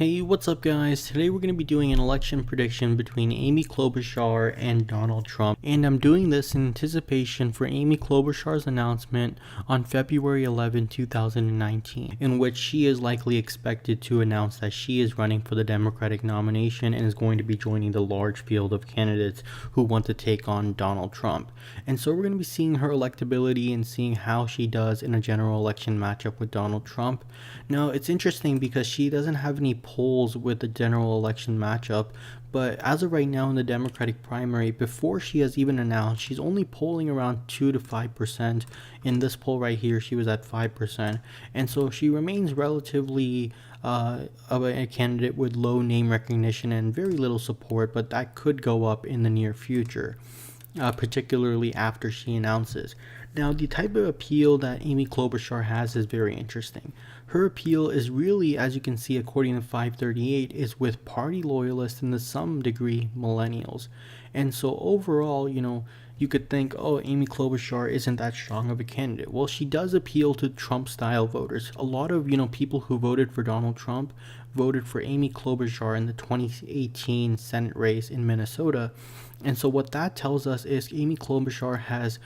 Hey, what's up guys? Today we're going to be doing an election prediction between Amy Klobuchar and Donald Trump. And I'm doing this in anticipation for Amy Klobuchar's announcement on February 11, 2019, in which she is likely expected to announce that she is running for the Democratic nomination and is going to be joining the large field of candidates who want to take on Donald Trump. And so we're going to be seeing her electability and seeing how she does in a general election matchup with Donald Trump. Now, it's interesting because she doesn't have any polls with the general election matchup, but as of right now in the Democratic primary, before she has even announced, she's only polling around 2 to 5%. In this poll right here, she was at 5%, and so she remains relatively of a candidate with low name recognition and very little support, but that could go up in the near future. Particularly after she announces. Now, the type of appeal that Amy Klobuchar has is very interesting. Her appeal is really, as you can see according to 538, is with party loyalists and to some degree millennials. And so overall, you could think, oh, Amy Klobuchar isn't that strong of a candidate. Well, she does appeal to Trump-style voters. A lot of, people who voted for Donald Trump voted for Amy Klobuchar in the 2018 Senate race in Minnesota. And so what that tells us is Amy Klobuchar has,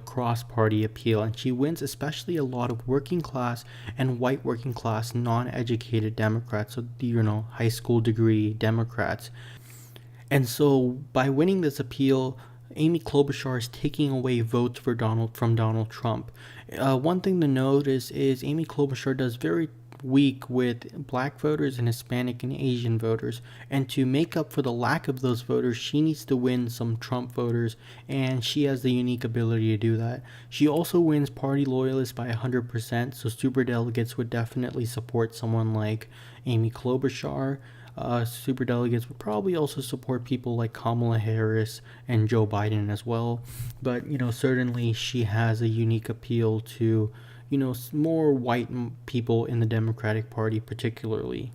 cross-party appeal, and she wins especially a lot of working class and white working class non-educated Democrats, so high school degree Democrats. And so by winning this appeal, Amy Klobuchar is taking away votes from Donald Trump. One thing to notice is Amy Klobuchar does very weak with black voters and Hispanic and Asian voters, and to make up for the lack of those voters, she needs to win some Trump voters, and she has the unique ability to do that. She also wins party loyalists by 100%, so superdelegates would definitely support someone like Amy Klobuchar. Superdelegates would probably also support people like Kamala Harris and Joe Biden as well, but certainly she has a unique appeal to more white people in the Democratic Party particularly.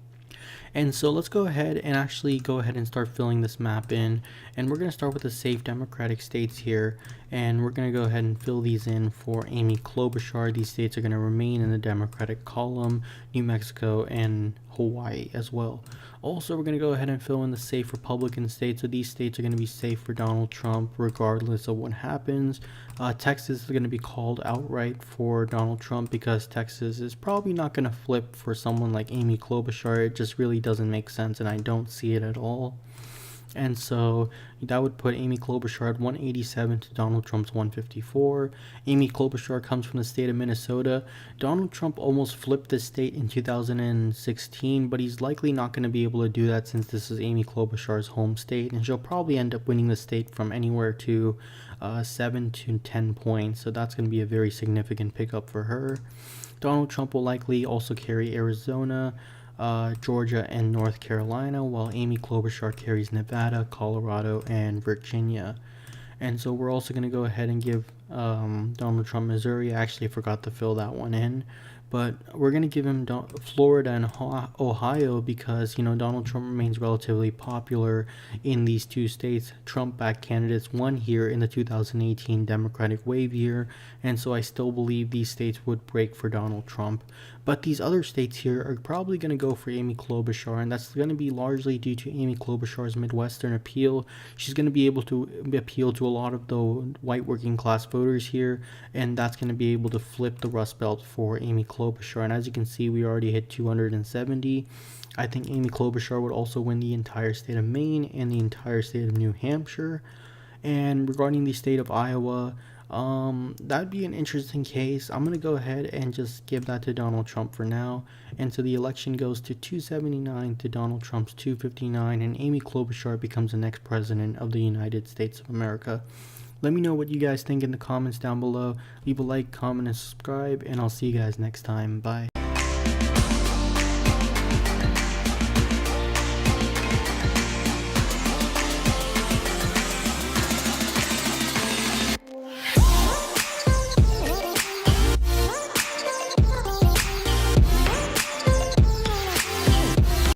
And so let's go ahead and start filling this map in. And we're going to start with the safe Democratic states here. And we're going to go ahead and fill these in for Amy Klobuchar. These states are going to remain in the Democratic column, New Mexico and Hawaii as well. Also, we're going to go ahead and fill in the safe Republican states. So these states are going to be safe for Donald Trump regardless of what happens. Texas is going to be called outright for Donald Trump because Texas is probably not going to flip for someone like Amy Klobuchar. It just really doesn't make sense, and I don't see it at all. And so that would put Amy Klobuchar at 187 to Donald Trump's 154. Amy Klobuchar comes from the state of Minnesota. Donald Trump almost flipped this state in 2016, but he's likely not going to be able to do that since this is Amy Klobuchar's home state, and she'll probably end up winning the state from anywhere to 7 to 10 points. So that's going to be a very significant pickup for her. Donald Trump will likely also carry Arizona, Georgia, and North Carolina, while Amy Klobuchar carries Nevada, Colorado, and Virginia. And so we're also going to go ahead and give Donald Trump Missouri. I actually forgot to fill that one in. But we're going to give him Florida and Ohio because, Donald Trump remains relatively popular in these two states. Trump-backed candidates won here in the 2018 Democratic wave year, and so I still believe these states would break for Donald Trump. But these other states here are probably going to go for Amy Klobuchar, and that's going to be largely due to Amy Klobuchar's Midwestern appeal. She's going to be able to appeal to a lot of the white working class voters here, and that's going to be able to flip the Rust Belt for Amy Klobuchar. And as you can see, we already hit 270. I think Amy Klobuchar would also win the entire state of Maine and the entire state of New Hampshire. And regarding the state of Iowa, that'd be an interesting case. I'm going to go ahead and just give that to Donald Trump for now. And so the election goes to 279 to Donald Trump's 259, and Amy Klobuchar becomes the next president of the United States of America. Let me know what you guys think in the comments down below. Leave a like, comment, and subscribe, and I'll see you guys next time. Bye.